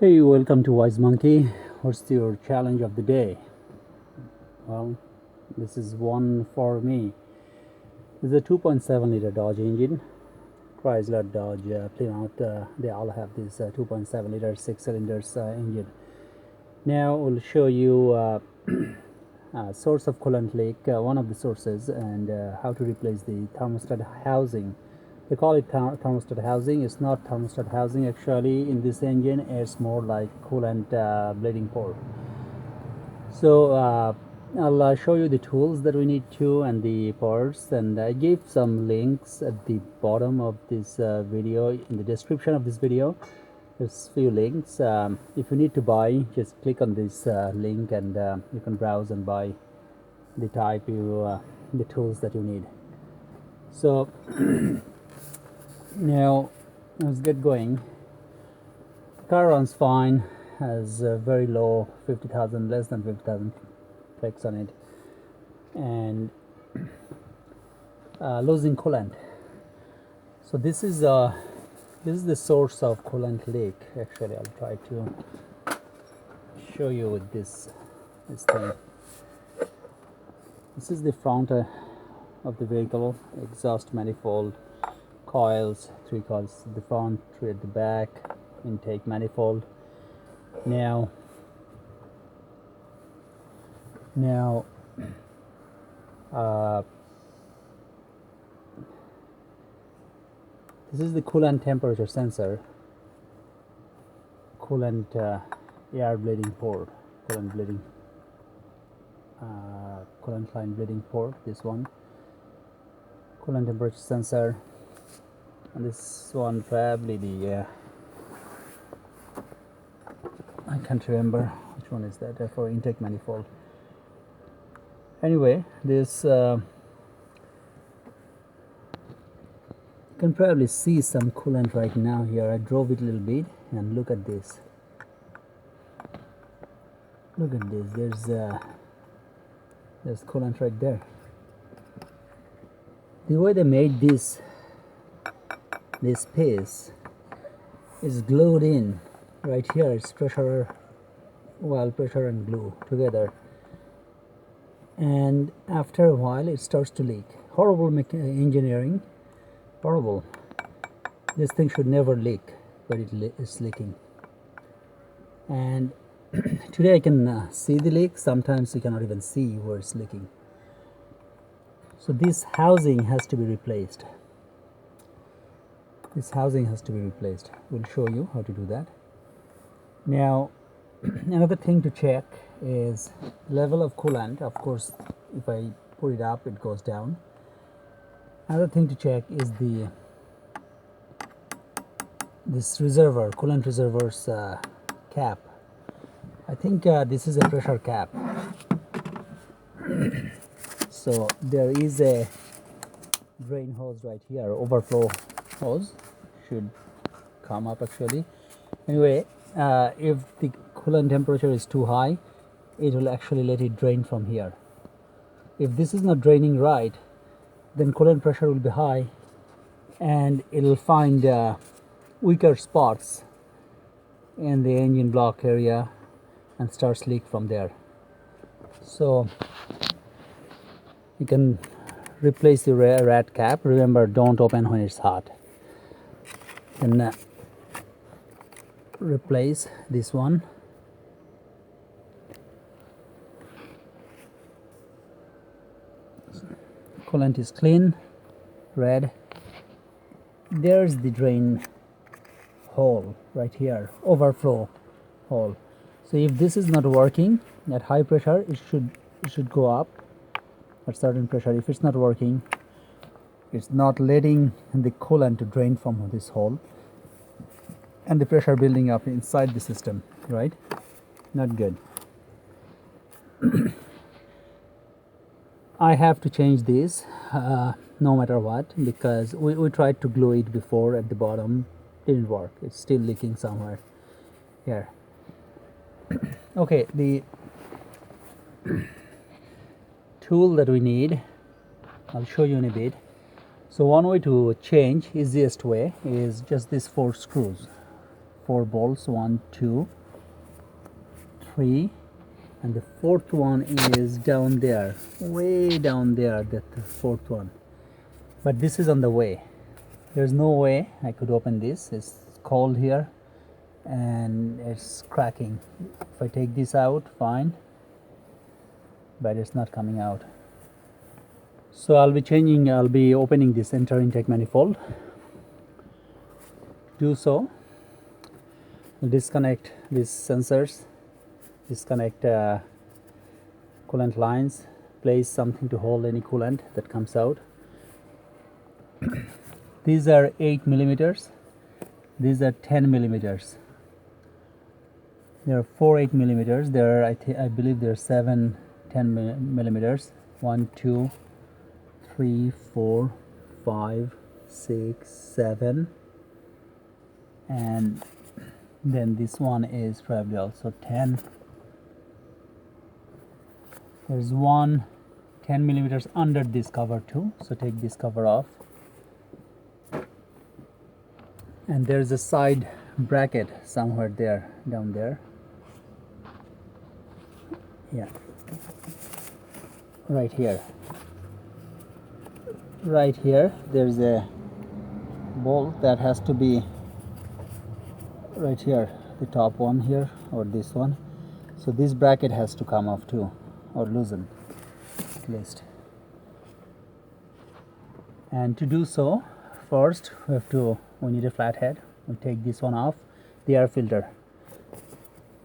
Hey, welcome to Wise Monkey. What's your challenge of the day? Well, this is one for me. This is a 2.7 liter Dodge engine, Chrysler, Dodge, Plymouth. They all have this 2.7 liter 6 cylinders engine. Now we'll show you source of coolant leak, one of the sources, and how to replace the thermostat housing. They call it thermostat housing. It's not thermostat housing actually. In this engine, it's more like coolant bleeding port. So I'll show you the tools that we need to and the parts, and I gave some links at the bottom of this video. In the description of this video, there's few links. If you need to buy, just click on this link and you can browse and buy the type the tools that you need. So now let's get going. The car runs fine, has very low 50,000, less than 50,000 clicks on it, and losing coolant. So this is the source of coolant leak. Actually, I'll try to show you with this thing. This is the front of the vehicle, exhaust manifold, coils, 3 coils at the front, 3 at the back, intake manifold. Now this is the coolant temperature sensor, coolant air bleeding port, coolant line bleeding port, this one, coolant temperature sensor, and this one probably the I can't remember which one is that, for intake manifold. Anyway, this you can probably see some coolant right now here. I drove it a little bit and look at this. Look at this. There's coolant right there. The way they made this piece is glued in right here. It's pressure and glue together, and after a while it starts to leak. Horrible engineering, horrible. This thing should never leak, but it is leaking. And today I can see the leak. Sometimes you cannot even see where it's leaking. So this housing has to be replaced. This housing has to be replaced. We'll show you how to do that. Now, another thing to check is level of coolant. Of course, if I put it up, it goes down. Another thing to check is this reservoir, coolant reservoir's cap. I think this is a pressure cap. So there is a drain hose right here, overflow hose should come up actually. Anyway, if the coolant temperature is too high, it will actually let it drain from here. If this is not draining right, then coolant pressure will be high and it will find weaker spots in the engine block area and starts leak from there. So you can replace the rat cap. Remember, don't open when it's hot. And replace this one. Coolant is clean, red. There's the drain hole right here, overflow hole. So if this is not working at high pressure, it should go up at certain pressure. If it's not working, it's not letting the coolant to drain from this hole, and the pressure building up inside the system, right? Not good. I have to change this no matter what, because we tried to glue it before at the bottom, didn't work. It's still leaking somewhere here. Okay, the tool that we need, I'll show you in a bit. So one way to change, easiest way, is just these 4 screws. 4 bolts, 1, 2, 3, and the fourth one is down there, way down there, that fourth one. But this is on the way. There's no way I could open this. It's cold here and it's cracking. If I take this out, fine, but it's not coming out. So I'll be opening this enter intake manifold. Do so, disconnect these sensors, disconnect coolant lines, place something to hold any coolant that comes out. These are 8 millimeters, these are 10 millimeters. There are 4 8 millimeters, there are I believe there are 7 10 millimeters. 1, 2, 3, 4, 5, 6, 7, and then this one is probably also 10. There's one 10 millimeters under this cover too, so take this cover off. And there's a side bracket somewhere there, down there. Yeah, right here. Right here there's a bolt that has to be right here, the top one here, or this one. So this bracket has to come off too, or loosen at least. And to do so, first we need a flathead. We take this one off. The air filter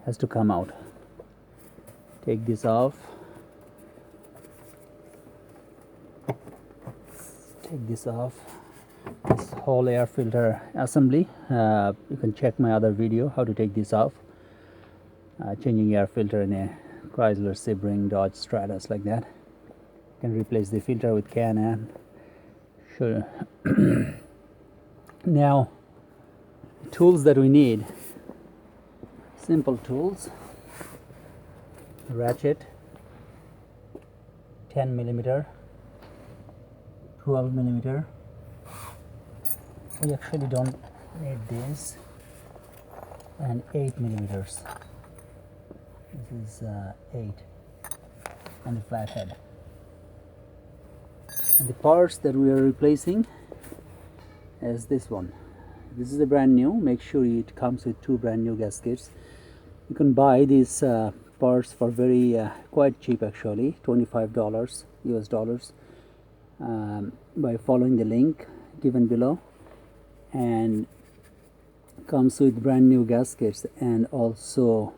has to come out. Take this off. Take this off. This whole air filter assembly, you can check my other video how to take this off, changing air filter in a Chrysler, Sebring, Dodge, Stratus, like that. You can replace the filter with Can-Am. Sure. Now, tools that we need, simple tools: ratchet, 10 millimeter, 12 millimeter. We actually don't need this, and 8 millimeters. This is 8, and the flathead. And the parts that we are replacing is this one. This is a brand new. Make sure it comes with 2 brand new gaskets. You can buy these parts for very quite cheap, actually, $25 US dollars, by following the link given below. And comes with brand new gaskets and also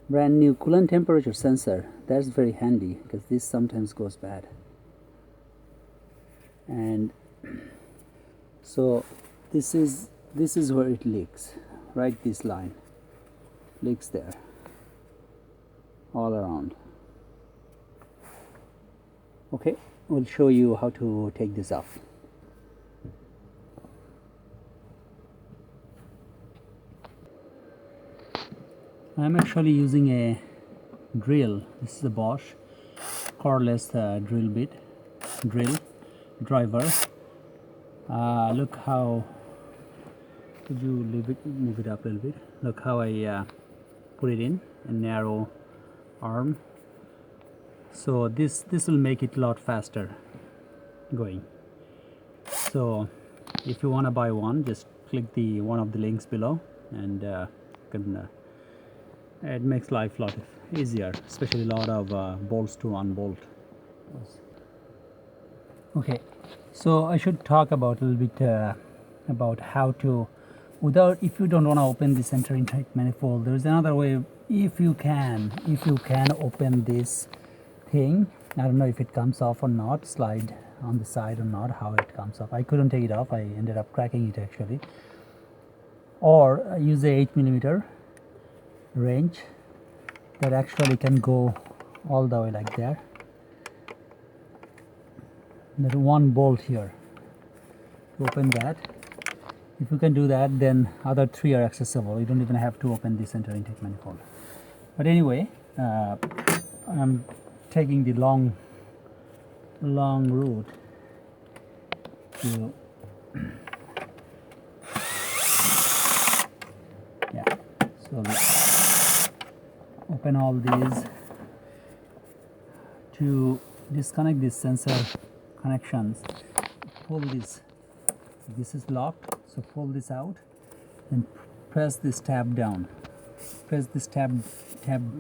brand new coolant temperature sensor. That's very handy because this sometimes goes bad. And so this is where it leaks, right? This line leaks there all around. Okay, we'll show you how to take this off. I'm actually using a drill. This is a Bosch cordless drill driver. Look how, could you move it up a little bit? Look how I put it in a narrow arm. So this will make it a lot faster going. So if you want to buy one, just click the one of the links below, and you can. It makes life a lot easier, especially a lot of bolts to unbolt. Okay, so I should talk about a little bit about how to, if you don't want to open the center intake manifold, there's another way. If you can open this thing. I don't know if it comes off or not, slide on the side or not, how it comes off. I couldn't take it off. I ended up cracking it actually. Or use a 8mm wrench that actually can go all the way like that. There's one bolt here. Open that. If you can do that, then other 3 are accessible. You don't even have to open the center intake manifold. But anyway, I'm taking the long route to So open all these to disconnect these sensor connections. Pull this. This is locked, so pull this out and press this tab down. Press this tab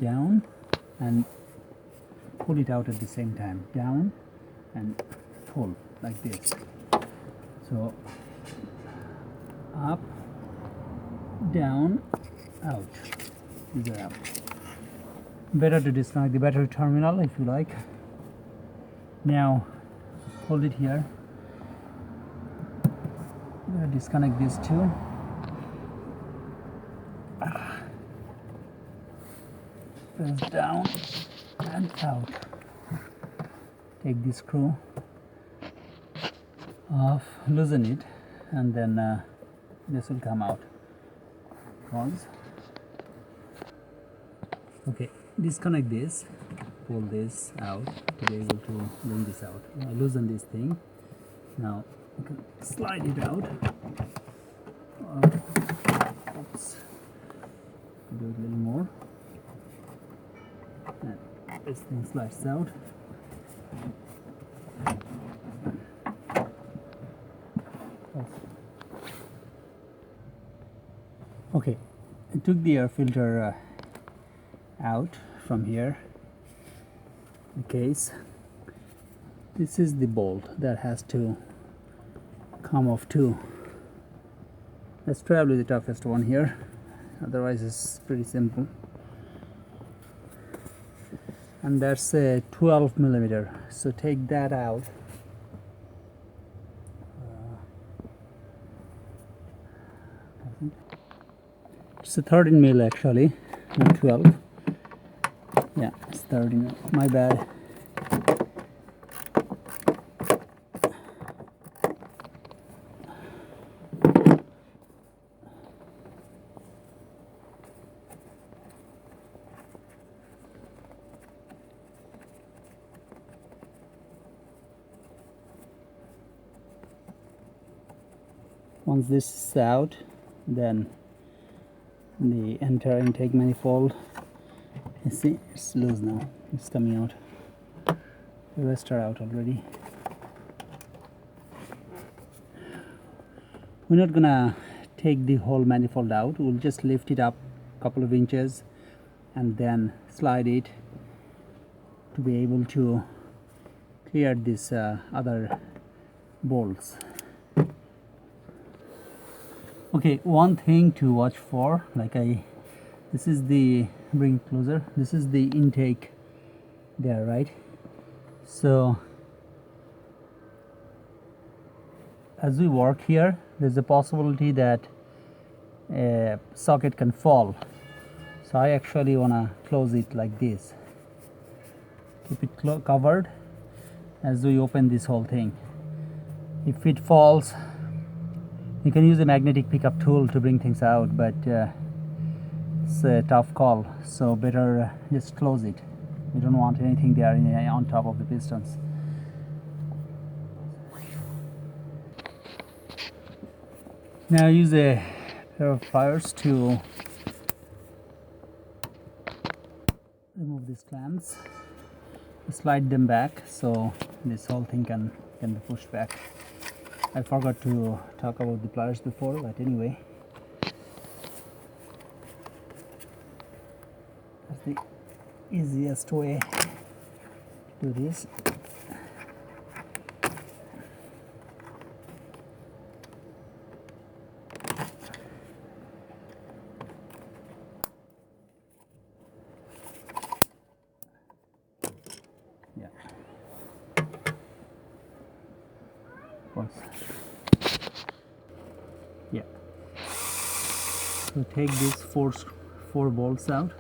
down and pull it out at the same time. Down and pull like this. So up, down, out. These are out. Better to disconnect the battery terminal if you like. Now hold it here. I'm going to disconnect these two. Press down and out. Take this screw off, loosen it, and then this will come out. Pause. Okay, disconnect this, pull this out to be able to bring this out. Loosen this thing. Now you can slide it out. Oops. Do it a little more. And this thing slides out. Okay, I took the air filter out from here, the case. This is the bolt that has to come off too. That's probably the toughest one here, otherwise it's pretty simple. And that's a 12 millimeter, so take that out. It's a 13 mil actually, not 12. Yeah, it's 13. My bad. Once this is out, then the entire intake manifold, you see it's loose now, it's coming out. The rest are out already. We're not gonna take the whole manifold out, we'll just lift it up a couple of inches and then slide it to be able to clear these other bolts. Okay, one thing to watch for, this is the, bring it closer, this is the intake there, right? So as we work here, there's a possibility that a socket can fall. So I actually want to close it like this. Keep it covered as we open this whole thing. If it falls, you can use a magnetic pickup tool to bring things out, but it's a tough call, so better just close it. You don't want anything there on top of the pistons. Now use a pair of pliers to remove these clamps, slide them back so this whole thing can be pushed back. I forgot to talk about the pliers before, but anyway, that's the easiest way to do this. Yeah. Yeah. So take these four bolts out.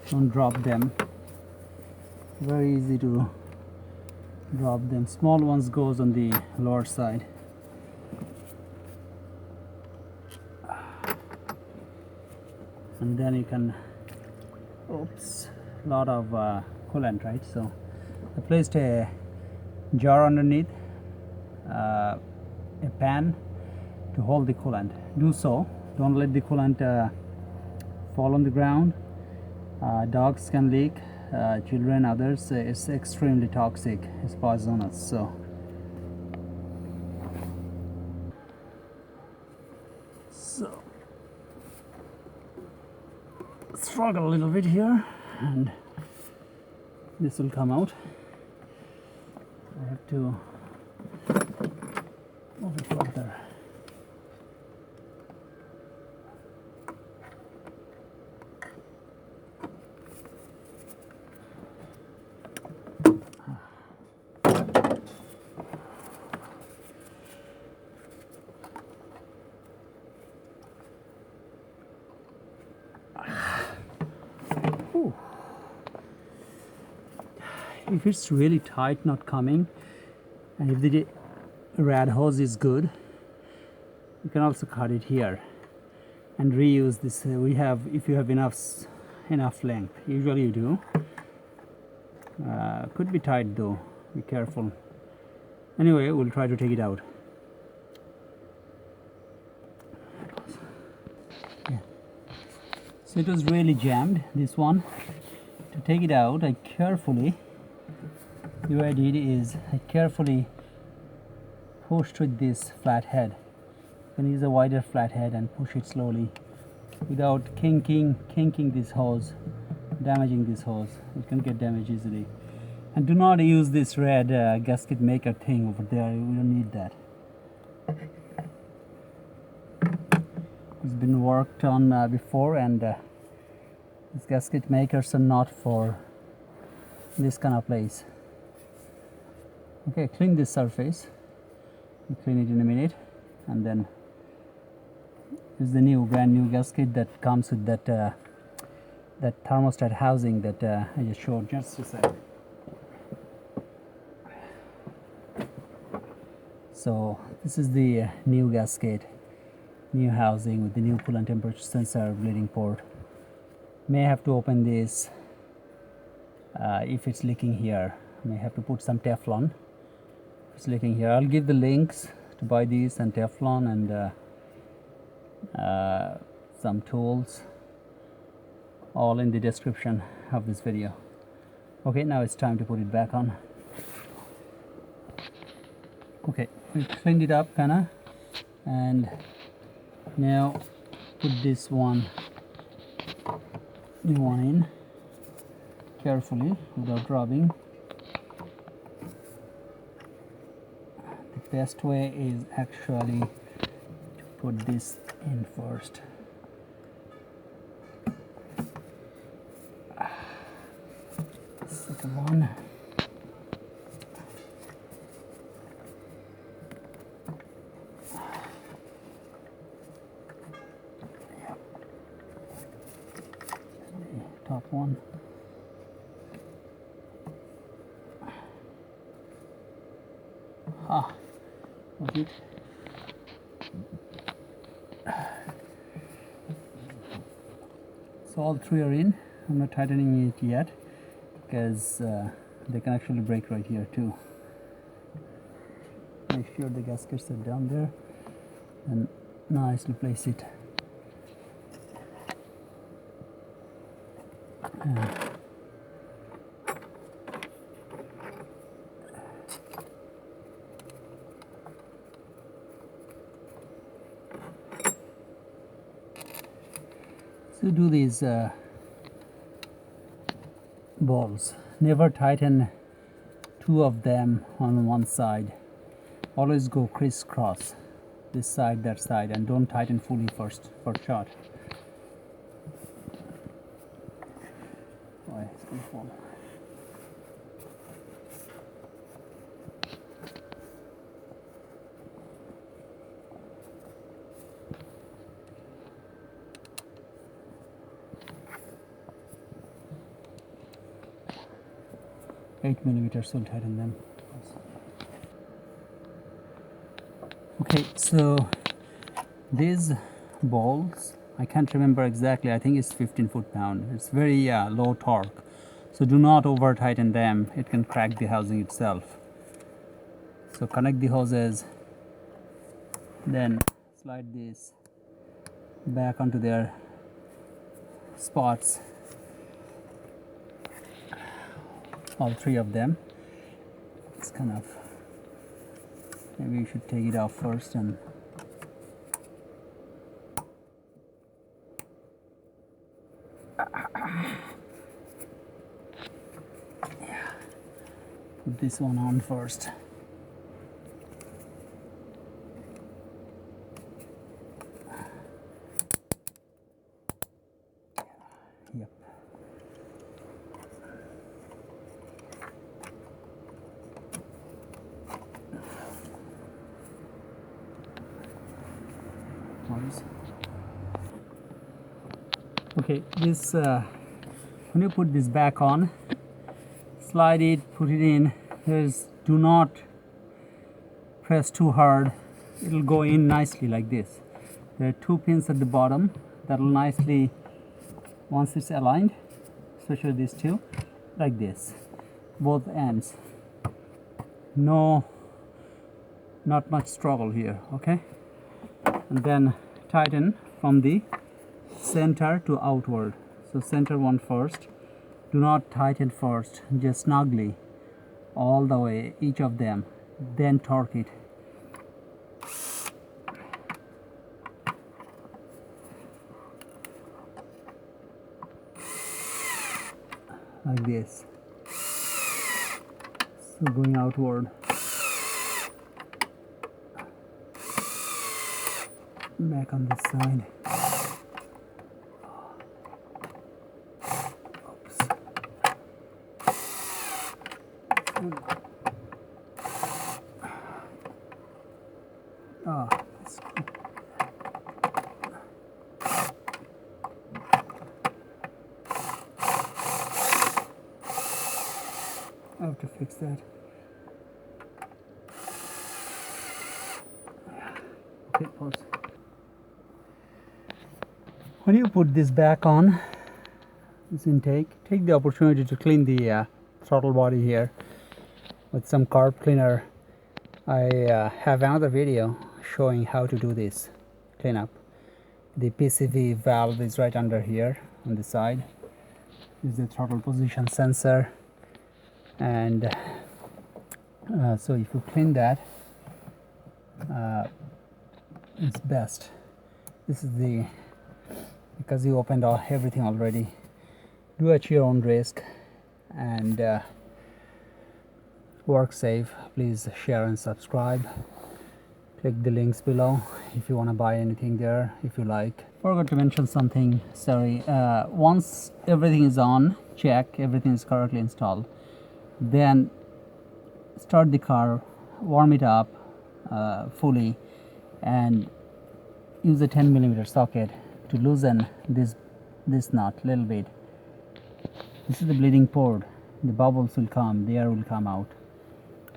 Don't drop them. Very easy to drop them. Small ones goes on the lower side. And then you can, oops, lot of coolant, right? So I placed a jar underneath a pan to hold the coolant. Do so. Don't let the coolant fall on the ground. Dogs can leak, children, others. It's extremely toxic. It's poisonous. So struggle a little bit here, and this will come out. I have to move it further. If it's really tight, not coming, and if the rad hose is good, you can also cut it here and reuse this. If you have enough length, usually you do. Could be tight though, be careful. Anyway, we'll try to take it out. Yeah. So it was really jammed, this one. To take it out, I carefully, the way I did is I carefully pushed with this flathead. You can use a wider flathead and push it slowly without kinking this hose, damaging this hose. It can get damaged easily. And do not use this red gasket maker thing over there. We don't need that. It's been worked on before, and these gasket makers are not for this kind of place. Okay, clean this surface. We'll clean it in a minute, and then this is the brand new gasket that comes with that that thermostat housing that I just showed just a second. So this is the new gasket, new housing with the new coolant temperature sensor, bleeding port. May have to open this if it's leaking here. May have to put some Teflon. If it's leaking here, I'll give the links to buy these and Teflon and some tools, all in the description of this video. Okay, now it's time to put it back on. Okay, we cleaned it up kinda, and now put this new one in carefully without rubbing. The best way is actually to put this in first. Second one. Top one. Was it? So all three are in. I'm not tightening it yet because they can actually break right here too. Make sure the gaskets are down there and nicely place it. So do these balls. Never tighten two of them on one side. Always go crisscross, this side, that side, and don't tighten fully first shot. Oh, it's gonna fall. Eight millimeters will tighten them. Okay, so these balls, I can't remember exactly, I think it's 15 foot-pound. It's very low torque, so do not over tighten them. It can crack the housing itself. So connect the hoses then slide this back onto their spots, all three of them. It's kind of, maybe you should take it off first and yeah, put this one on first. Yep. Okay, this when you put this back on, slide it, put it in. Do not press too hard. It'll go in nicely like this. There are two pins at the bottom that will nicely, once it's aligned, especially these two, like this, both ends. No, not much struggle here. Okay, and then tighten from the center to outward. So center one first. Do not tighten first, just snugly all the way, each of them, then torque it. Like this. So going outward. Back on this side. That's good. I have to fix that. Okay, pause. When you put this back on, this intake, take the opportunity to clean the throttle body here with some carb cleaner. I have another video showing how to do this cleanup. The PCV valve is right under here on the side. This is the throttle position sensor, and so if you clean that, it's best. This is the, because you opened everything already. Do at your own risk and work safe. Please share and subscribe. Click the links below if you want to buy anything there, if you like. Forgot to mention something, sorry. Once everything is on, check everything is correctly installed, then start the car, warm it up fully, and use a 10mm socket to loosen this nut a little bit. This is the bleeding port. The bubbles will come, the air will come out.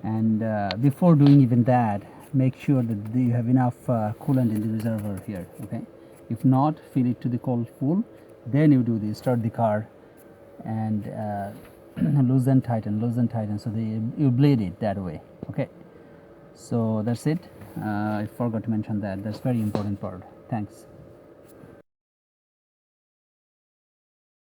And before doing even that, make sure that you have enough coolant in the reservoir here. Okay, if not, fill it to the cold full, then you do this, start the car and loosen tighten so you bleed it that way. Okay, so that's it. I forgot to mention that. That's very important part. Thanks.